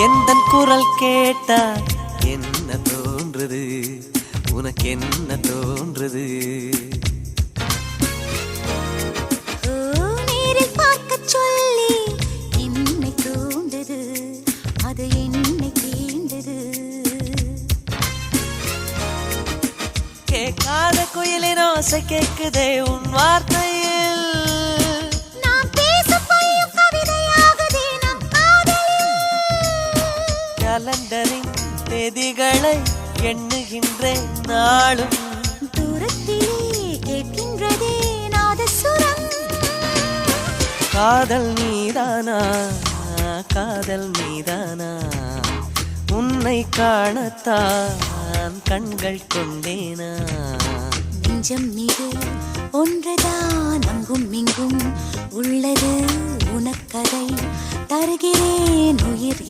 எந்தன் குரல் கேட்டா என்ன தோன்றுது, உனக்கு என்ன தோன்றுது? நேரில் பார்க்க சொல்லி என்னை தூண்டுது, அது என்னை தீண்டது. கேட்காத குயிலின் ஓசை கேட்குதே உன் வார்த்தையில். நாம் பேசும் பொய்யும் கவிதையாகுதே நம் காதலில். கலண்டரின் தேதிகளை எண்ணுகின்றேன் நாளும். தூரத்திலே கேட்கின்றதே நாதசுரம். காதல் நீதானா, காதல் நீதானா, உன்னை காணத்தான் கண்கள் கொண்டேனா. நெஞ்சம் மீது ஒன்றுதான் அங்கும் இங்கும் உள்ளது, உனக்கதை தருகிறேன் உயிர்.